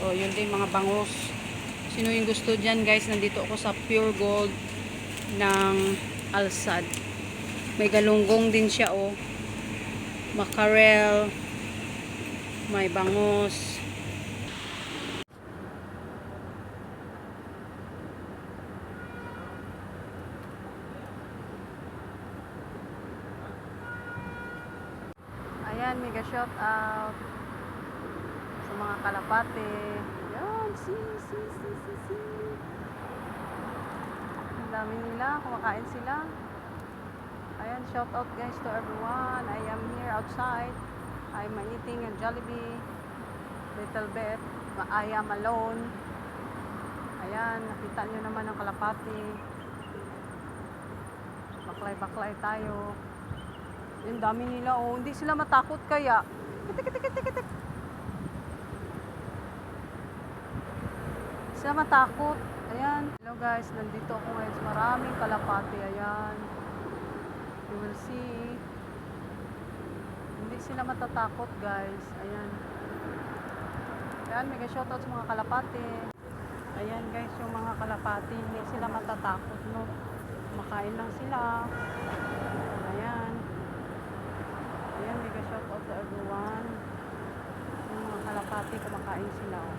So, yun din mga bangus. Sino yung gusto dyan guys, nandito ako sa Pure Gold ng Alsad. May galunggong din siya oh. Mackerel. May bangus. Ayan, mega shout out sa mga kalapate. Yan, see. Ang dami nila, kumakain sila. Ayan, shout out guys to everyone. I am here outside. I'm eating a Jollibee. Little bit. I am alone. Ayan, nakita nyo naman ang kalapate. Baklay tayo. Yung dami nila oh, hindi sila matakot kaya. Kitik. Sila matakot. Ayan. Hello guys, nandito ako ngayon sa maraming kalapate. Ayan. You will see. Hindi sila matatakot guys. Ayan. Ayan, mega shoutout sa mga kalapate. Ayan guys, yung mga kalapate, hindi sila matatakot no. Makain lang sila. Ayan. Ayan, mega shoutout to everyone. Yung mga kalapate, kumakain sila oh.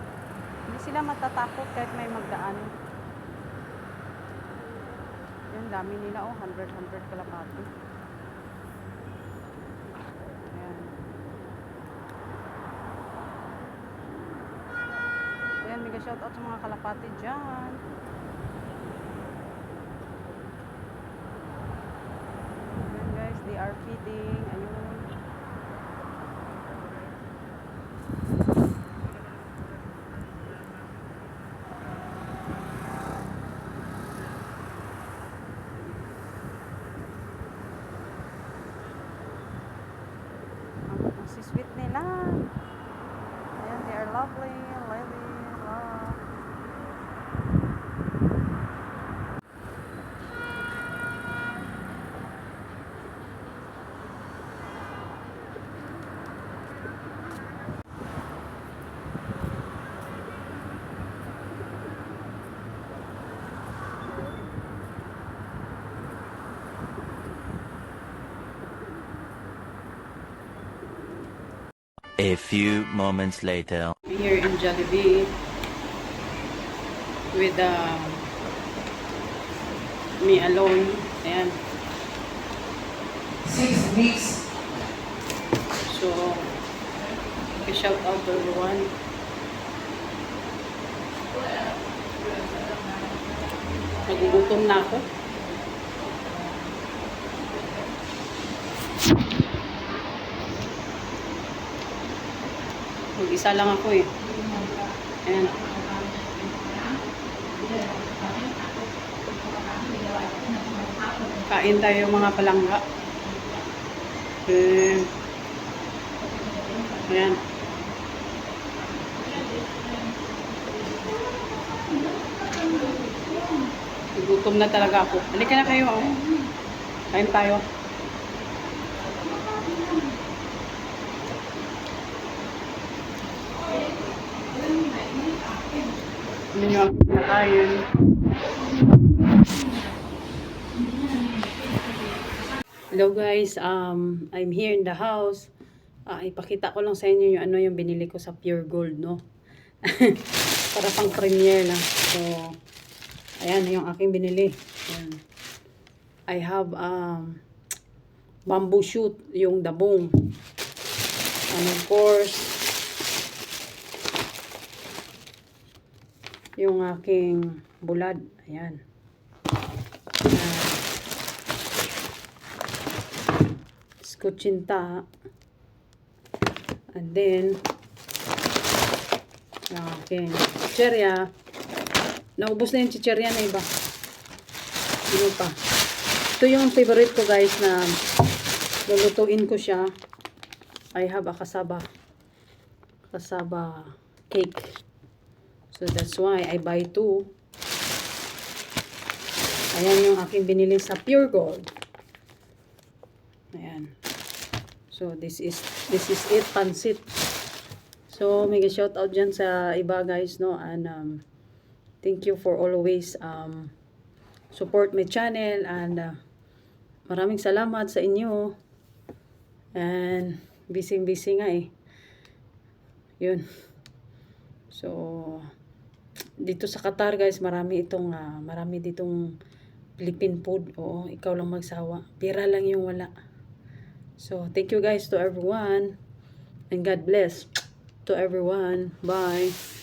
Hindi sila matatakot kahit may magdaan. Yan, dami nila oh, 100 kalapate. Ayan. Ayan, mega shoutout sa mga kalapate dyan. Ayan guys, they are feeding. Ayun. Si sweet nila. Ayan, they are lovely, love. A few moments later. Here in Jollibee with me alone. Ayan. 6 weeks. So, shout out to everyone. Nagugutom na ako. Mag-isa lang ako eh. Ayan. Kain tayo mga palangga. Ayan. Gutom na talaga ako. Halika na kayo. Oh. Kain tayo. Ano nyo ang kinakain? Hello guys, I'm here in the house. Ipakita ko lang sa inyo yung ano yung binili ko sa Pure Gold, no? Para pang premiere lang. So, ayan yung aking binili. Ayan. I have bamboo shoot, yung dabong. And of course, yung aking bulad. Ayan. Skutsinta. And then, yung aking chicherya. Naubos na yung chicherya na iba. Ano pa? Ito yung favorite ko guys na lulutuin ko siya. I have a kasaba cake. So that's why I buy 2. Ayan yung aking binili sa Pure Gold. Ayan. So this is it, pansit. So So, may shout out dyan sa iba guys, no? And thank you for always support my channel. And maraming salamat sa inyo. And busy nga eh. Yun. So, dito sa Qatar guys, marami ditong Philippine food. Oo, ikaw lang magsawa. Pira lang yung wala. So, thank you guys to everyone. And God bless to everyone. Bye.